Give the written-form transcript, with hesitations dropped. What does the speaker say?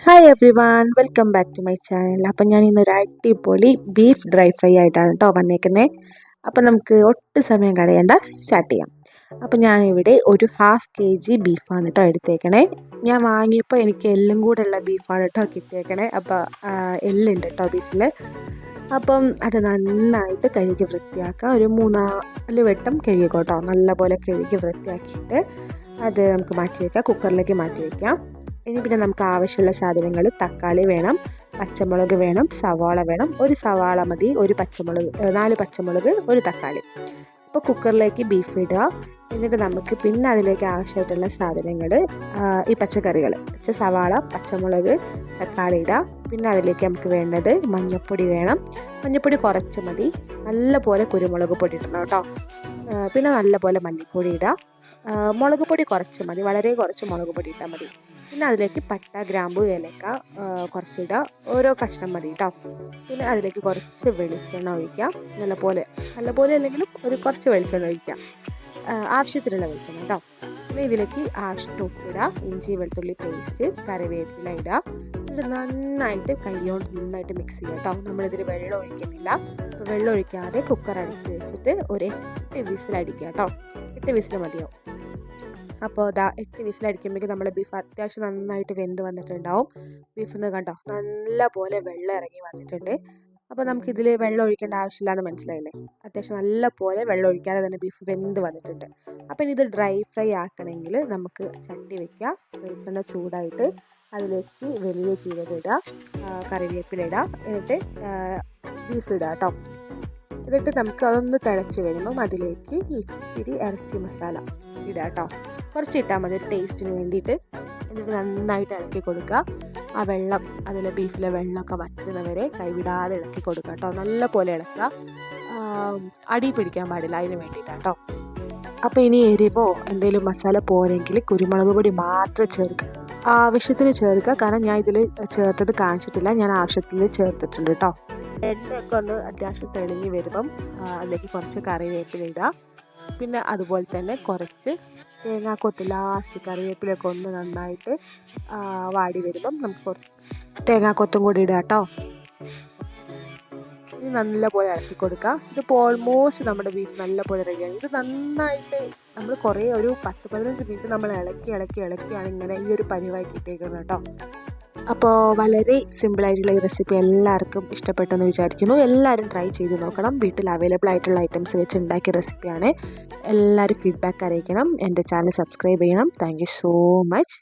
Hi everyone, welcome back to my channel. അപ്പം ഞാൻ ഇന്നൊരു അടിപൊളി ബീഫ് ഡ്രൈ ഫ്രൈ ആയിട്ടാണ് കേട്ടോ വന്നേക്കുന്നത്. അപ്പം നമുക്ക് ഒട്ടും സമയം കളയണ്ട, സ്റ്റാർട്ട് ചെയ്യാം. അപ്പം ഞാനിവിടെ ഒരു ½ kg ബീഫാണ് കേട്ടോ എടുത്തേക്കണേ. ഞാൻ വാങ്ങിയപ്പോൾ എനിക്ക് എല്ലും കൂടെ ഉള്ള ബീഫാണ് കേട്ടോ കിട്ടിയേക്കണേ. അപ്പോൾ എല്ലുണ്ട് കേട്ടോ ബീഫിൽ. അപ്പം അത് നന്നായിട്ട് കഴുകി വൃത്തിയാക്കുക. ഒരു 3-4 വട്ടം കഴുകിക്കോട്ടോ. നല്ലപോലെ കഴുകി വൃത്തിയാക്കിയിട്ട് അത് നമുക്ക് മാറ്റി വയ്ക്കാം, കുക്കറിലേക്ക് മാറ്റി വയ്ക്കാം. ഇനി പിന്നെ നമുക്ക് ആവശ്യമുള്ള സാധനങ്ങൾ: തക്കാളി വേണം, പച്ചമുളക് വേണം, സവാള വേണം. ഒരു സവാള മതി, ഒരു പച്ചമുളക്, 4 പച്ചമുളക്, ഒരു തക്കാളി. അപ്പോൾ കുക്കറിലേക്ക് ബീഫ് ഇടുക. എന്നിട്ട് നമുക്ക് പിന്നെ അതിലേക്ക് ആവശ്യമായിട്ടുള്ള സാധനങ്ങൾ, ഈ പച്ചക്കറികൾ, സവാള, പച്ചമുളക്, തക്കാളി ഇടുക. പിന്നെ അതിലേക്ക് നമുക്ക് വേണ്ടത് മഞ്ഞൾപ്പൊടി വേണം. മഞ്ഞൾപ്പൊടി കുറച്ച് മതി. നല്ലപോലെ കുരുമുളക് പൊടി ഇടണം കേട്ടോ. പിന്നെ നല്ലപോലെ മല്ലിപ്പൊടി ഇടുക. മുളക് പൊടി കുറച്ച് മതി, വളരെ കുറച്ച് മുളക് പൊടി ഇട്ടാൽ മതി. പിന്നെ അതിലേക്ക് പട്ട, ഗ്രാമ്പു, ഏലക്ക കുറച്ചിടുക. ഓരോ കഷ്ണം മതി കേട്ടോ. പിന്നെ അതിലേക്ക് കുറച്ച് വെളിച്ചെണ്ണ ഒഴിക്കാം. നല്ലപോലെ അല്ലെങ്കിലും കുറച്ച് വെളിച്ചെണ്ണ ഒഴിക്കാം, ആവശ്യത്തിനുള്ള വെളിച്ചെണ്ണ കേട്ടോ. പിന്നെ ഇതിലേക്ക് ആവശ്യത്തിന് ഉപ്പിടുക, ഇഞ്ചി വെളുത്തുള്ളി പേസ്റ്റ്, കറിവേപ്പില ഇടുക. എന്നിട്ട് നന്നായിട്ട് കൈകൊണ്ട് നന്നായിട്ട് മിക്സ് ചെയ്യുക കേട്ടോ. നമ്മളിതിൽ വെള്ളം ഒഴിക്കുന്നില്ല. അപ്പോൾ വെള്ളം ഒഴിക്കാതെ കുക്കർ അടച്ച് വെച്ചിട്ട് ഒരു 8 വിസിൽ അടിക്കുക കേട്ടോ. 8 വിസിൽ മതിയാവും. അപ്പോൾ 8 വിസിലടിക്കുമ്പോഴേക്കും നമ്മുടെ ബീഫ് അത്യാവശ്യം നന്നായിട്ട് വെന്ത് വന്നിട്ടുണ്ടാവും. ബീഫിൽ നിന്ന് കണ്ടോ, നല്ല പോലെ വെള്ളം ഇറങ്ങി വന്നിട്ടുണ്ട്. അപ്പോൾ നമുക്കിതിൽ വെള്ളം ഒഴിക്കേണ്ട ആവശ്യമില്ലാന്ന് മനസ്സിലായില്ലേ? അത്യാവശ്യം നല്ല പോലെ വെള്ളം ഒഴിക്കാതെ തന്നെ ബീഫ് വെന്ത് വന്നിട്ടുണ്ട്. അപ്പോൾ ഇത് ഡ്രൈ ഫ്രൈ ആക്കണമെങ്കിൽ നമുക്ക് ചട്ടി വയ്ക്കുക. വെളിച്ചെണ്ണ ചൂടായിട്ട് അതിലേക്ക് വലിയ ജീരകം ഇടുക, കറിവേപ്പില ഇടുക, എന്നിട്ട് ബീഫ് ഇടുക കേട്ടോ. എന്നിട്ട് നമുക്ക് അതൊന്ന് തിളച്ച് വരുമ്പം അതിലേക്ക് ഇത്തിരി ഇറച്ചി മസാല ഇടുക കേട്ടോ. കുറച്ച് ഇട്ടാൽ മതി ഒരു ടേസ്റ്റിന് വേണ്ടിയിട്ട്. എന്നിട്ട് നന്നായിട്ട് ഇളക്കി കൊടുക്കുക. ആ വെള്ളം, അതിലെ ബീഫിലെ വെള്ളമൊക്കെ വറ്റുന്നവരെ കൈവിടാതെ ഇളക്കി കൊടുക്കുക കേട്ടോ. നല്ല പോലെ ഇളക്കുക, അടി പിടിക്കാൻ പാടില്ല, അതിന് വേണ്ടിയിട്ടാണ് കേട്ടോ. അപ്പോൾ ഇനി എരിവോ എന്തെങ്കിലും മസാല പോരെങ്കിൽ കുരുമുളക് പൊടി മാത്രം ചേർക്കുക, ആവശ്യത്തിന് ചേർക്കുക. കാരണം ഞാൻ ഇതിൽ ചേർത്തത് കാണിച്ചിട്ടില്ല, ഞാൻ ആവശ്യത്തിന് ചേർത്തിട്ടുണ്ട് കേട്ടോ. എണ്ണയൊക്കെ ഒന്ന് അത്യാവശ്യം തെളിഞ്ഞ് വരുമ്പം അതിലേക്ക് കുറച്ച് കറിവേപ്പില ഇടുക. പിന്നെ അതുപോലെ തന്നെ കുറച്ച് തേങ്ങാക്കൊത്ത്, ലാസ്റ്റ് കറിവേപ്പിലൊക്കെ ഒന്ന് നന്നായിട്ട് വാടി വരുമ്പം നമുക്ക് കുറച്ച് തേങ്ങാക്കൊത്തും കൂടി ഇടുക കേട്ടോ. ഇനി നല്ലപോലെ ഇളക്കി കൊടുക്കുക. ഇതിപ്പോൾ ഓൾമോസ്റ്റ് നമ്മുടെ ബീഫ് നല്ലപോലെ റെഡിയാണ്. ഇത് നന്നായിട്ട് നമ്മൾ ഒരു 10-15 മിനിറ്റ് നമ്മൾ ഇളക്കിയാണ് ഇങ്ങനെ ഈ ഒരു പരിവായി കിട്ടിയേക്കുന്നത് കേട്ടോ. അപ്പോൾ വളരെ സിമ്പിളായിട്ടുള്ള ഈ റെസിപ്പി എല്ലാവർക്കും ഇഷ്ടപ്പെട്ടെന്ന് വിചാരിക്കുന്നു. എല്ലാവരും ട്രൈ ചെയ്ത് നോക്കണം. വീട്ടിൽ അവൈലബിൾ ആയിട്ടുള്ള ഐറ്റംസ് വെച്ച് ഉണ്ടാക്കിയ റെസിപ്പിയാണ്. എല്ലാവരും ഫീഡ്ബാക്ക് അറിയിക്കണം. എൻ്റെ ചാനൽ സബ്സ്ക്രൈബ് ചെയ്യണം. Thank you so much.